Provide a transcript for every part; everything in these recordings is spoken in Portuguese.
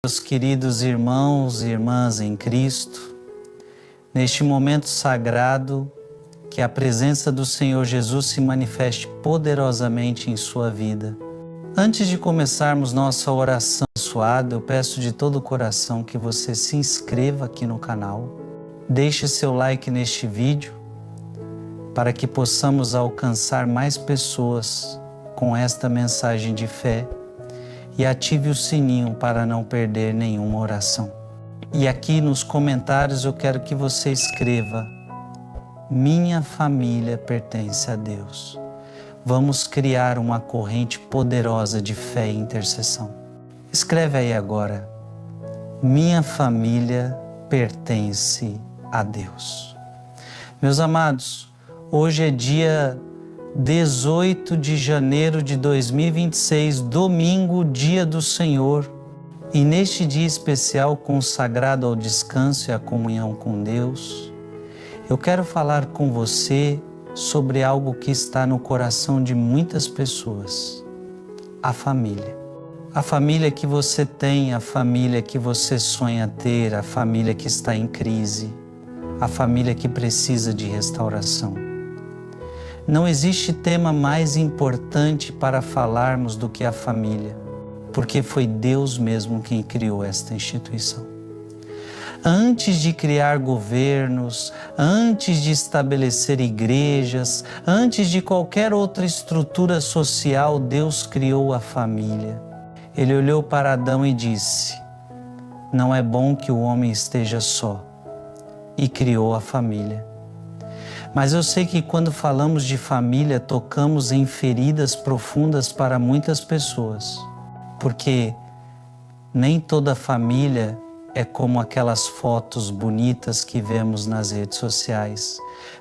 Meus queridos irmãos e irmãs em Cristo, neste momento sagrado, que a presença do Senhor Jesus se manifeste poderosamente em sua vida. Antes de começarmos nossa oração abençoada, eu peço de todo o coração que você se inscreva aqui no canal, deixe seu like neste vídeo, para que possamos alcançar mais pessoas com esta mensagem de fé, e ative o sininho para não perder nenhuma oração. E aqui nos comentários eu quero que você escreva: minha família pertence a Deus. Vamos criar uma corrente poderosa de fé e intercessão. Escreve aí agora: minha família pertence a Deus. Meus amados, hoje é dia 18 de janeiro de 2026, domingo, dia do Senhor. E neste dia especial consagrado ao descanso e à comunhão com Deus, eu quero falar com você sobre algo que está no coração de muitas pessoas: a família. A família que você tem, a família que você sonha ter, a família que está em crise, a família que precisa de restauração. Não existe tema mais importante para falarmos do que a família, porque foi Deus mesmo quem criou esta instituição. Antes de criar governos, antes de estabelecer igrejas, antes de qualquer outra estrutura social, Deus criou a família. Ele olhou para Adão e disse: não é bom que o homem esteja só, e criou a família. Mas eu sei que quando falamos de família, tocamos em feridas profundas para muitas pessoas, porque nem toda família é como aquelas fotos bonitas que vemos nas redes sociais.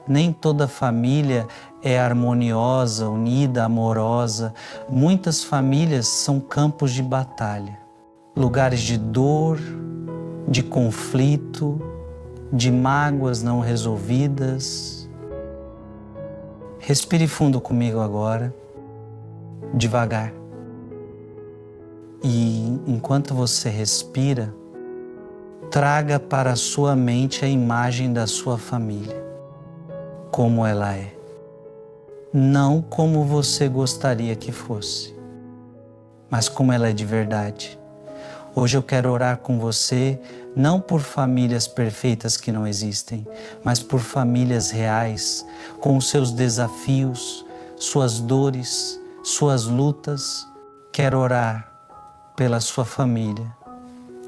Nem toda família é harmoniosa, unida, amorosa. Muitas famílias são campos de batalha, lugares de dor, de conflito, de mágoas não resolvidas. Respire fundo comigo agora, devagar. E enquanto você respira, traga para a sua mente a imagem da sua família, como ela é. Não como você gostaria que fosse, mas como ela é de verdade. Hoje eu quero orar com você, não por famílias perfeitas que não existem, mas por famílias reais, com os seus desafios, suas dores, suas lutas. Quero orar pela sua família,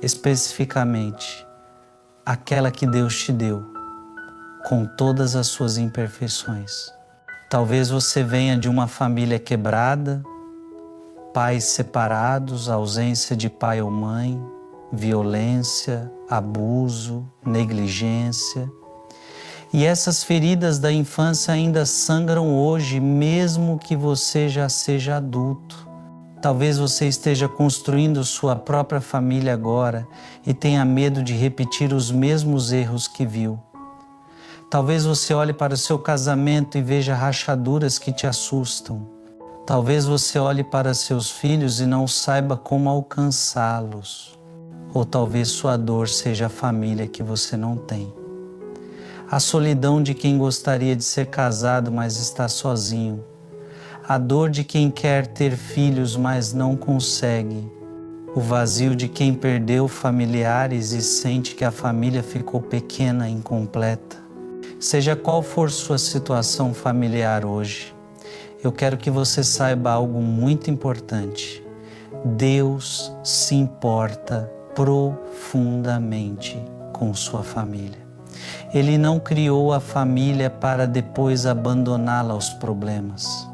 especificamente aquela que Deus te deu, com todas as suas imperfeições. Talvez você venha de uma família quebrada, pais separados, ausência de pai ou mãe, violência, abuso, negligência. E essas feridas da infância ainda sangram hoje, mesmo que você já seja adulto. Talvez você esteja construindo sua própria família agora e tenha medo de repetir os mesmos erros que viu. Talvez você olhe para o seu casamento e veja rachaduras que te assustam. Talvez você olhe para seus filhos e não saiba como alcançá-los. Ou talvez sua dor seja a família que você não tem. A solidão de quem gostaria de ser casado, mas está sozinho. A dor de quem quer ter filhos, mas não consegue. O vazio de quem perdeu familiares e sente que a família ficou pequena e incompleta. Seja qual for sua situação familiar hoje, eu quero que você saiba algo muito importante. Deus se importa profundamente com sua família. Ele não criou a família para depois abandoná-la aos problemas.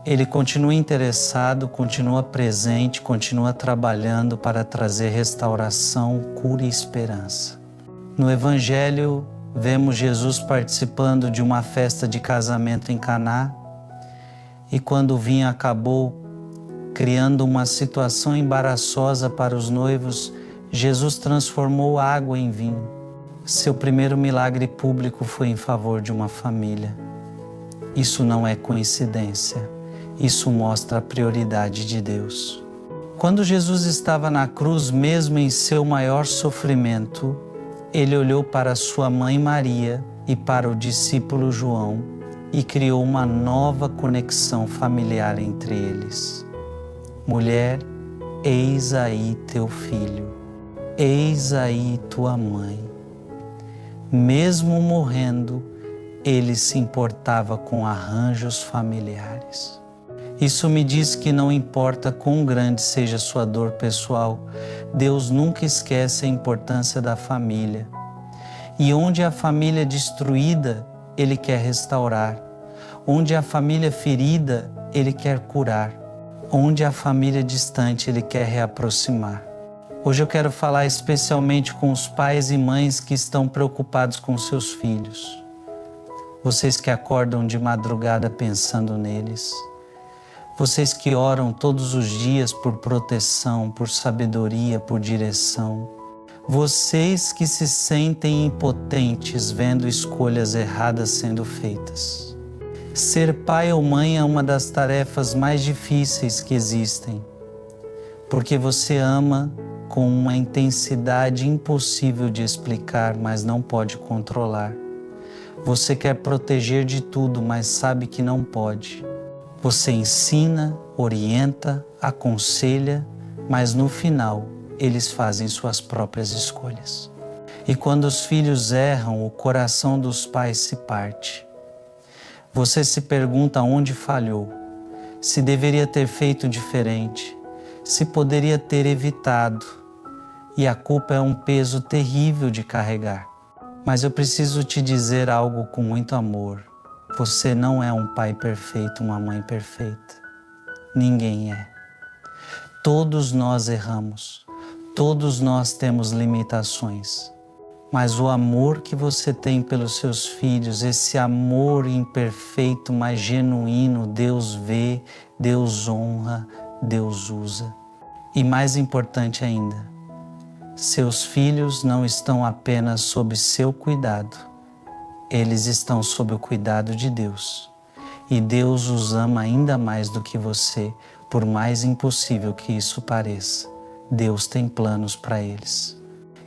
Ele continua interessado, continua presente, continua trabalhando para trazer restauração, cura e esperança. No Evangelho, vemos Jesus participando de uma festa de casamento em Caná, e quando o vinho acabou, criando uma situação embaraçosa para os noivos, Jesus transformou água em vinho. Seu primeiro milagre público foi em favor de uma família. Isso não é coincidência. Isso mostra a prioridade de Deus. Quando Jesus estava na cruz, mesmo em seu maior sofrimento, ele olhou para sua mãe Maria e para o discípulo João e criou uma nova conexão familiar entre eles. Mulher, eis aí teu filho, eis aí tua mãe. Mesmo morrendo, ele se importava com arranjos familiares. Isso me diz que não importa quão grande seja sua dor pessoal, Deus nunca esquece a importância da família. E onde a família é destruída, Ele quer restaurar. Onde a família é ferida, Ele quer curar. Onde a família é distante, Ele quer reaproximar. Hoje eu quero falar especialmente com os pais e mães que estão preocupados com seus filhos. Vocês que acordam de madrugada pensando neles. Vocês que oram todos os dias por proteção, por sabedoria, por direção. Vocês que se sentem impotentes vendo escolhas erradas sendo feitas. Ser pai ou mãe é uma das tarefas mais difíceis que existem, porque você ama com uma intensidade impossível de explicar, mas não pode controlar. Você quer proteger de tudo, mas sabe que não pode. Você ensina, orienta, aconselha, mas no final eles fazem suas próprias escolhas. E quando os filhos erram, o coração dos pais se parte. Você se pergunta onde falhou, se deveria ter feito diferente, se poderia ter evitado. E a culpa é um peso terrível de carregar. Mas eu preciso te dizer algo com muito amor. Você não é um pai perfeito, uma mãe perfeita. Ninguém é. Todos nós erramos. Todos nós temos limitações. Mas o amor que você tem pelos seus filhos, esse amor imperfeito, mas genuíno, Deus vê, Deus honra, Deus usa. E mais importante ainda, seus filhos não estão apenas sob seu cuidado. Eles estão sob o cuidado de Deus. E Deus os ama ainda mais do que você, por mais impossível que isso pareça. Deus tem planos para eles.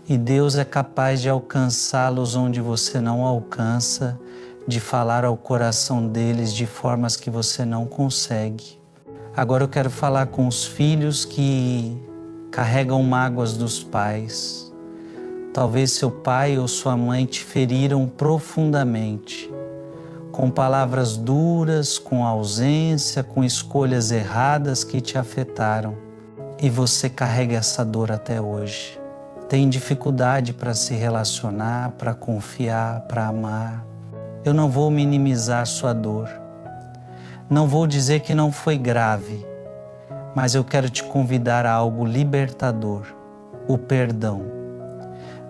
E Deus é capaz de alcançá-los onde você não alcança, de falar ao coração deles de formas que você não consegue. Agora eu quero falar com os filhos que carregam mágoas dos pais. Talvez seu pai ou sua mãe te feriram profundamente, com palavras duras, com ausência, com escolhas erradas que te afetaram. E você carrega essa dor até hoje. Tem dificuldade para se relacionar, para confiar, para amar. Eu não vou minimizar sua dor. Não vou dizer que não foi grave, mas eu quero te convidar a algo libertador, o perdão.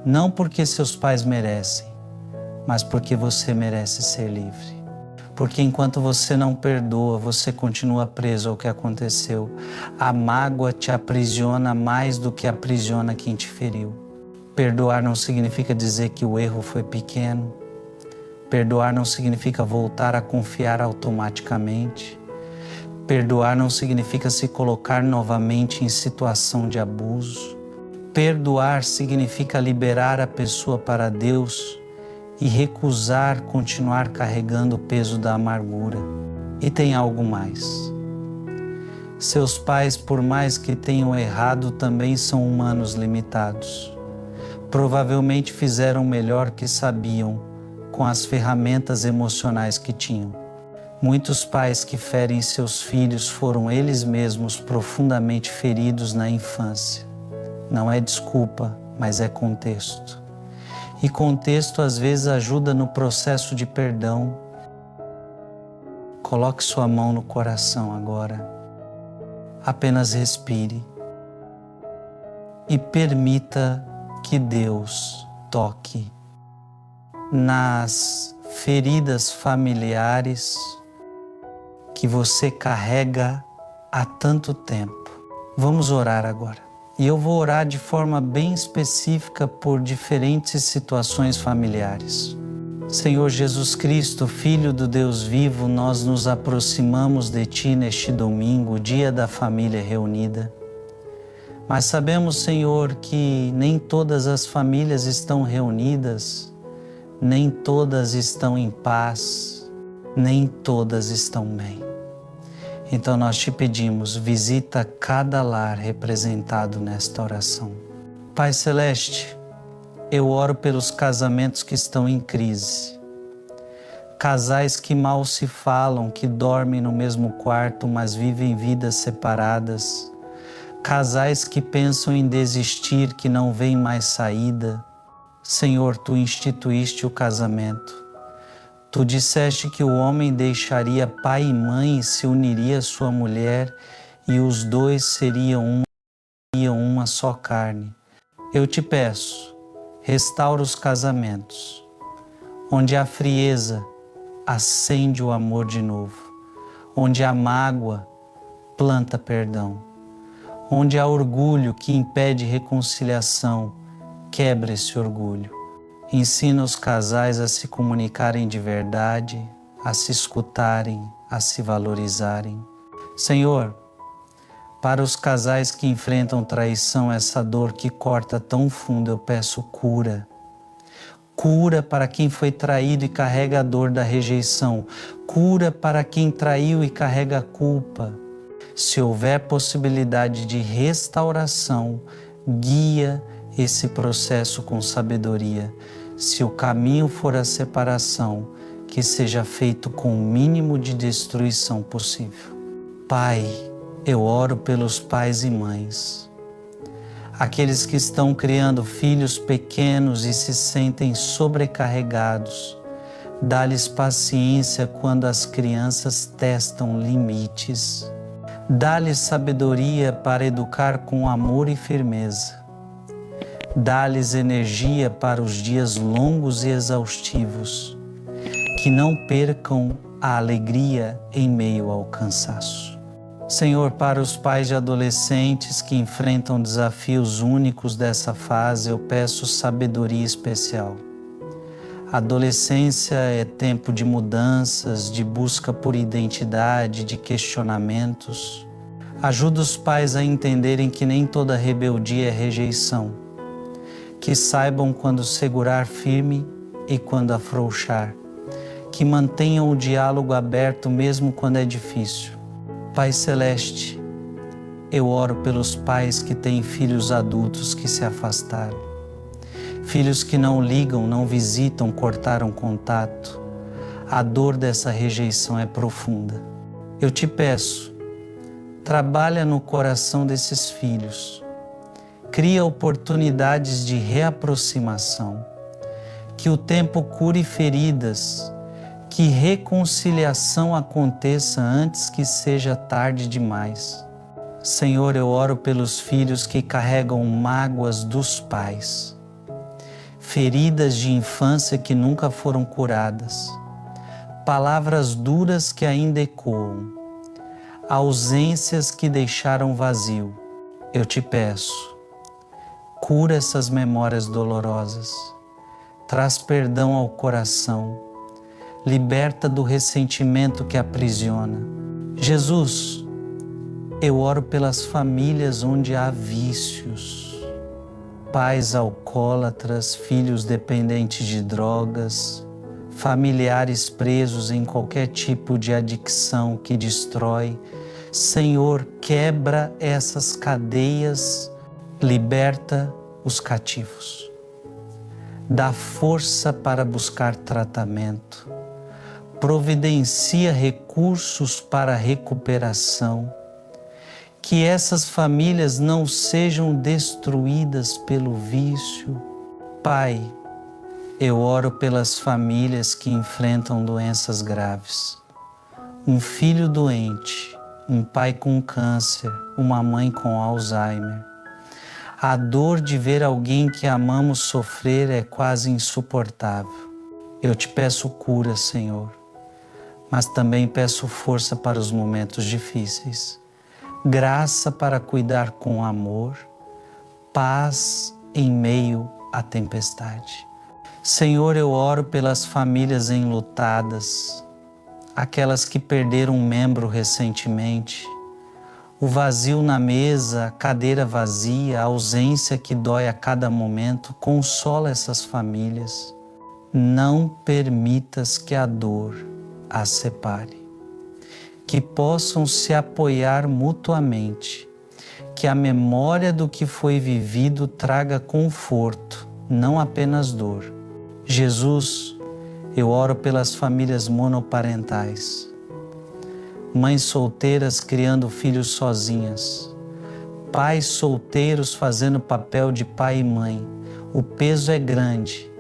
Não porque seus pais merecem, mas porque você merece ser livre. Porque enquanto você não perdoa, você continua preso ao que aconteceu. A mágoa te aprisiona mais do que aprisiona quem te feriu. Perdoar não significa dizer que o erro foi pequeno. Perdoar não significa voltar a confiar automaticamente. Perdoar não significa se colocar novamente em situação de abuso. Perdoar significa liberar a pessoa para Deus e recusar continuar carregando o peso da amargura. E tem algo mais. Seus pais, por mais que tenham errado, também são humanos limitados. Provavelmente fizeram o melhor que sabiam com as ferramentas emocionais que tinham. Muitos pais que ferem seus filhos foram eles mesmos profundamente feridos na infância. Não é desculpa, mas é contexto. E contexto às vezes ajuda no processo de perdão. Coloque sua mão no coração agora. Apenas respire. E permita que Deus toque nas feridas familiares que você carrega há tanto tempo. Vamos orar agora. E eu vou orar de forma bem específica por diferentes situações familiares. Senhor Jesus Cristo, Filho do Deus vivo, nós nos aproximamos de Ti neste domingo, dia da família reunida. Mas sabemos, Senhor, que nem todas as famílias estão reunidas, nem todas estão em paz, nem todas estão bem. Então nós te pedimos, visita cada lar representado nesta oração. Pai Celeste, eu oro pelos casamentos que estão em crise. Casais que mal se falam, que dormem no mesmo quarto, mas vivem vidas separadas. Casais que pensam em desistir, que não veem mais saída. Senhor, Tu instituíste o casamento. Tu disseste que o homem deixaria pai e mãe e se uniria à sua mulher e os dois seriam uma só carne. Eu te peço, restaura os casamentos. Onde há frieza, acende o amor de novo. Onde há mágoa, planta perdão. Onde há orgulho que impede reconciliação, quebra esse orgulho. Ensina os casais a se comunicarem de verdade, a se escutarem, a se valorizarem. Senhor, para os casais que enfrentam traição, essa dor que corta tão fundo, eu peço cura. Cura para quem foi traído e carrega a dor da rejeição. Cura para quem traiu e carrega a culpa. Se houver possibilidade de restauração, guia esse processo com sabedoria. Se o caminho for a separação, que seja feito com o mínimo de destruição possível. Pai, eu oro pelos pais e mães, aqueles que estão criando filhos pequenos e se sentem sobrecarregados. Dá-lhes paciência quando as crianças testam limites. Dá-lhes sabedoria para educar com amor e firmeza. Dá-lhes energia para os dias longos e exaustivos, que não percam a alegria em meio ao cansaço. Senhor, para os pais de adolescentes que enfrentam desafios únicos dessa fase, eu peço sabedoria especial. A adolescência é tempo de mudanças, de busca por identidade, de questionamentos. Ajuda os pais a entenderem que nem toda rebeldia é rejeição. Que saibam quando segurar firme e quando afrouxar. Que mantenham o diálogo aberto mesmo quando é difícil. Pai Celeste, eu oro pelos pais que têm filhos adultos que se afastaram. Filhos que não ligam, não visitam, cortaram contato. A dor dessa rejeição é profunda. Eu te peço, trabalha no coração desses filhos. Cria oportunidades de reaproximação, que o tempo cure feridas, que reconciliação aconteça antes que seja tarde demais. Senhor, eu oro pelos filhos que carregam mágoas dos pais, feridas de infância que nunca foram curadas, palavras duras que ainda ecoam, ausências que deixaram vazio. Eu te peço, cura essas memórias dolorosas, traz perdão ao coração, liberta do ressentimento que aprisiona. Jesus, eu oro pelas famílias onde há vícios, pais alcoólatras, filhos dependentes de drogas, familiares presos em qualquer tipo de adicção que destrói. Senhor, quebra essas cadeias, liberta os cativos. Dá força para buscar tratamento. Providencia recursos para a recuperação. Que essas famílias não sejam destruídas pelo vício. Pai, eu oro pelas famílias que enfrentam doenças graves. Um filho doente, um pai com câncer, uma mãe com Alzheimer. A dor de ver alguém que amamos sofrer é quase insuportável. Eu te peço cura, Senhor, mas também peço força para os momentos difíceis, graça para cuidar com amor, paz em meio à tempestade. Senhor, eu oro pelas famílias enlutadas, aquelas que perderam um membro recentemente, O vazio na mesa, a cadeira vazia, a ausência que dói a cada momento, consola essas famílias. Não permitas que a dor as separe. Que possam se apoiar mutuamente, que a memória do que foi vivido traga conforto, não apenas dor. Jesus, eu oro pelas famílias monoparentais, mães solteiras criando filhos sozinhas, pais solteiros fazendo papel de pai e mãe. O peso é grande,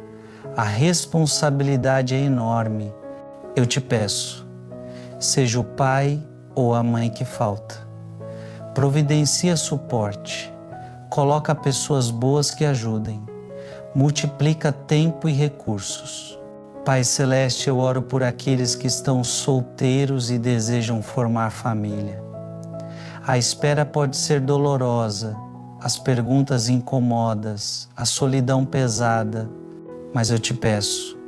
a responsabilidade é enorme. Eu te peço, seja o pai ou a mãe que falta. Providencia suporte, coloca pessoas boas que ajudem, multiplica tempo e recursos. Pai Celeste, eu oro por aqueles que estão solteiros e desejam formar família. A espera pode ser dolorosa, as perguntas incomodas, a solidão pesada, mas eu te peço,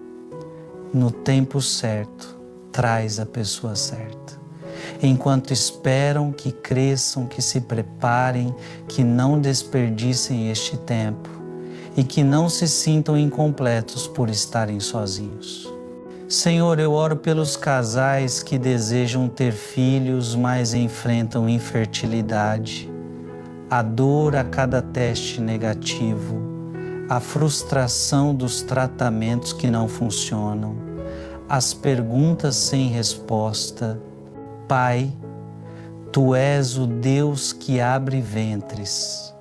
no tempo certo, traz a pessoa certa. Enquanto esperam que cresçam, que se preparem, que não desperdicem este tempo e que não se sintam incompletos por estarem sozinhos. Senhor, eu oro pelos casais que desejam ter filhos, mas enfrentam infertilidade, a dor a cada teste negativo, a frustração dos tratamentos que não funcionam, as perguntas sem resposta. Pai, Tu és o Deus que abre ventres.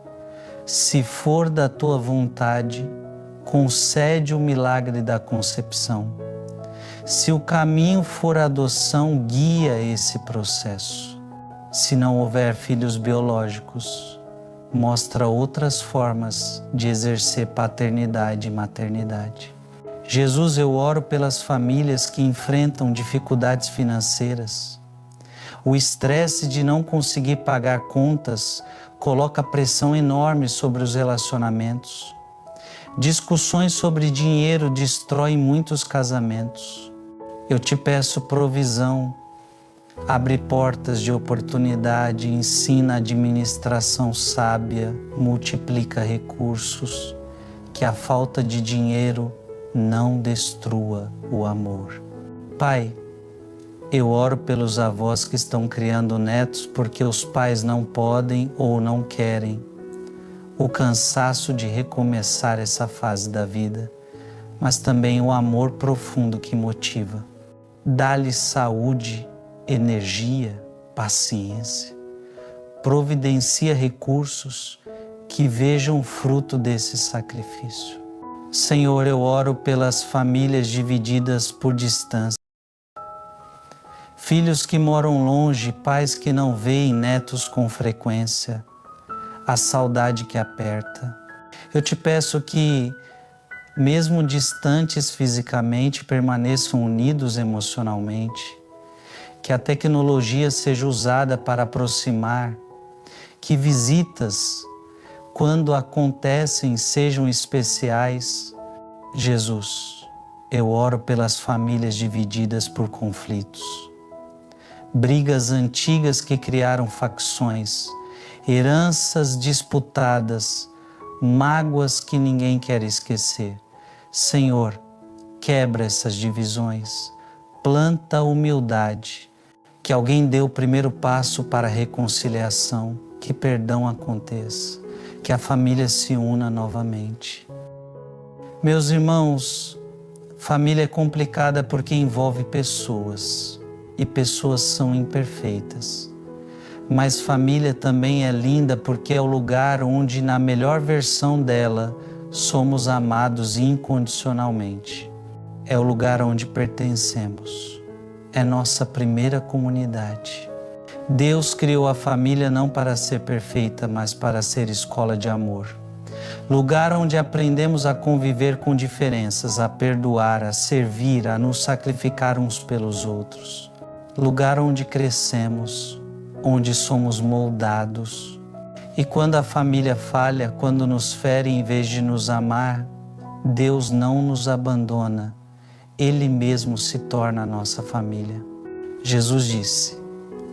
Se for da Tua vontade, concede o milagre da concepção. Se o caminho for a adoção, guia esse processo. Se não houver filhos biológicos, mostra outras formas de exercer paternidade e maternidade. Jesus, eu oro pelas famílias que enfrentam dificuldades financeiras. O estresse de não conseguir pagar contas coloca pressão enorme sobre os relacionamentos. Discussões sobre dinheiro destroem muitos casamentos. Eu te peço provisão, abre portas de oportunidade, ensina administração sábia, multiplica recursos, que a falta de dinheiro não destrua o amor. Pai, eu oro pelos avós que estão criando netos porque os pais não podem ou não querem. O cansaço de recomeçar essa fase da vida, mas também o amor profundo que motiva. Dá-lhe saúde, energia, paciência. Providencia recursos que vejam o fruto desse sacrifício. Senhor, eu oro pelas famílias divididas por distância. Filhos que moram longe, pais que não veem netos com frequência. A saudade que aperta. Eu te peço que, mesmo distantes fisicamente, permaneçam unidos emocionalmente. Que a tecnologia seja usada para aproximar. Que visitas, quando acontecem, sejam especiais. Jesus, eu oro pelas famílias divididas por conflitos. Brigas antigas que criaram facções, heranças disputadas, mágoas que ninguém quer esquecer. Senhor, quebra essas divisões, planta a humildade, que alguém dê o primeiro passo para a reconciliação, que perdão aconteça, que a família se una novamente. Meus irmãos, família é complicada porque envolve pessoas, e pessoas são imperfeitas. Mas família também é linda porque é o lugar onde, na melhor versão dela, somos amados incondicionalmente. É o lugar onde pertencemos. É nossa primeira comunidade. Deus criou a família não para ser perfeita, mas para ser escola de amor. Lugar onde aprendemos a conviver com diferenças, a perdoar, a servir, a nos sacrificar uns pelos outros. Lugar onde crescemos, onde somos moldados. E quando a família falha, quando nos fere em vez de nos amar, Deus não nos abandona. Ele mesmo se torna a nossa família. Jesus disse: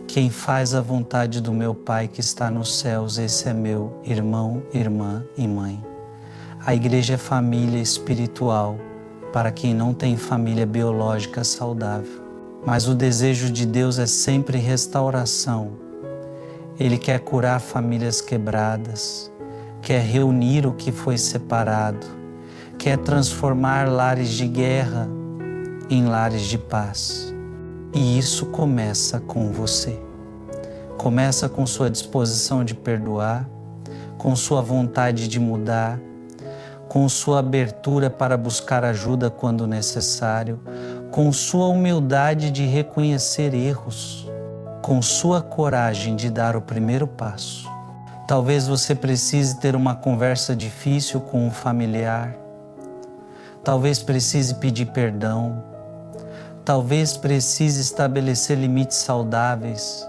Quem faz a vontade do meu Pai que está nos céus, esse é meu irmão, irmã e mãe. A igreja é família espiritual para quem não tem família biológica saudável. Mas o desejo de Deus é sempre restauração. Ele quer curar famílias quebradas, quer reunir o que foi separado, quer transformar lares de guerra em lares de paz. E isso começa com você. Começa com sua disposição de perdoar, com sua vontade de mudar, com sua abertura para buscar ajuda quando necessário, com sua humildade de reconhecer erros, com sua coragem de dar o primeiro passo. Talvez você precise ter uma conversa difícil com um familiar, talvez precise pedir perdão, talvez precise estabelecer limites saudáveis,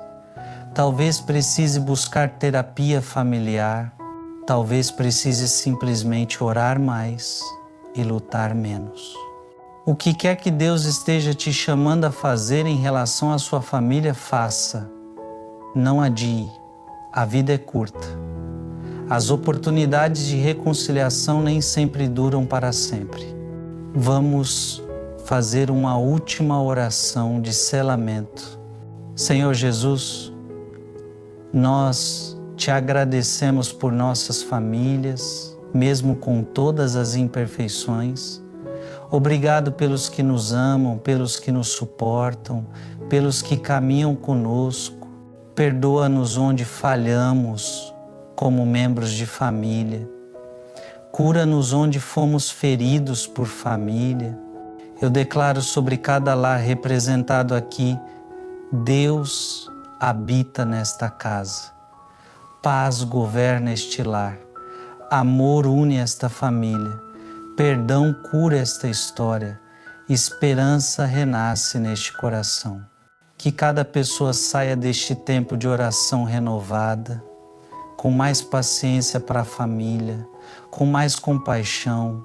talvez precise buscar terapia familiar, talvez precise simplesmente orar mais e lutar menos. O que quer que Deus esteja te chamando a fazer em relação à sua família, faça. Não adie. A vida é curta. As oportunidades de reconciliação nem sempre duram para sempre. Vamos fazer uma última oração de selamento. Senhor Jesus, nós te agradecemos por nossas famílias, mesmo com todas as imperfeições. Obrigado pelos que nos amam, pelos que nos suportam, pelos que caminham conosco. Perdoa-nos onde falhamos como membros de família. Cura-nos onde fomos feridos por família. Eu declaro sobre cada lar representado aqui, Deus habita nesta casa. Paz governa este lar. Amor une esta família. Perdão cura esta história. Esperança renasce neste coração. Que cada pessoa saia deste tempo de oração renovada, com mais paciência para a família, com mais compaixão,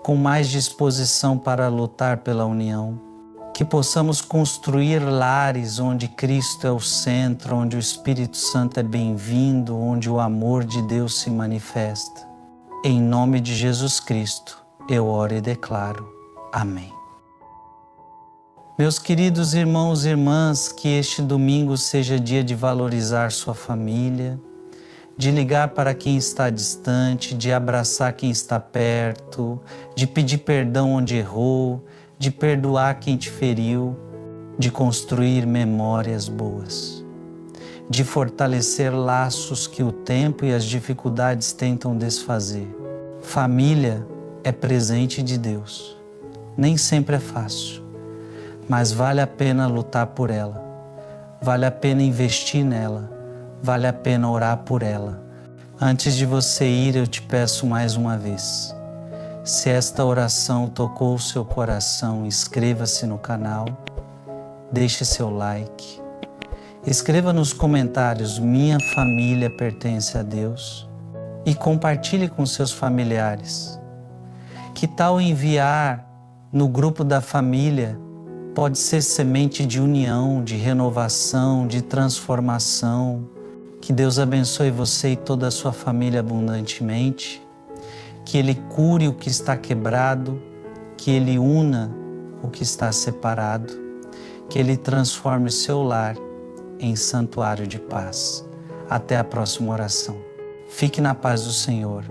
com mais disposição para lutar pela união. Que possamos construir lares onde Cristo é o centro, onde o Espírito Santo é bem-vindo, onde o amor de Deus se manifesta. Em nome de Jesus Cristo, eu oro e declaro. Amém. Meus queridos irmãos e irmãs, que este domingo seja dia de valorizar sua família, de ligar para quem está distante, de abraçar quem está perto, de pedir perdão onde errou, de perdoar quem te feriu, de construir memórias boas, de fortalecer laços que o tempo e as dificuldades tentam desfazer. Família é presente de Deus. Nem sempre é fácil, mas vale a pena lutar por ela, vale a pena investir nela, vale a pena orar por ela. Antes de você ir, eu te peço mais uma vez, se esta oração tocou o seu coração, inscreva-se no canal, deixe seu like, escreva nos comentários, minha família pertence a Deus, e compartilhe com seus familiares. Que tal enviar no grupo da família? Pode ser semente de união, de renovação, de transformação. Que Deus abençoe você e toda a sua família abundantemente. Que Ele cure o que está quebrado, que Ele una o que está separado, que Ele transforme seu lar em santuário de paz. Até a próxima oração. Fique na paz do Senhor.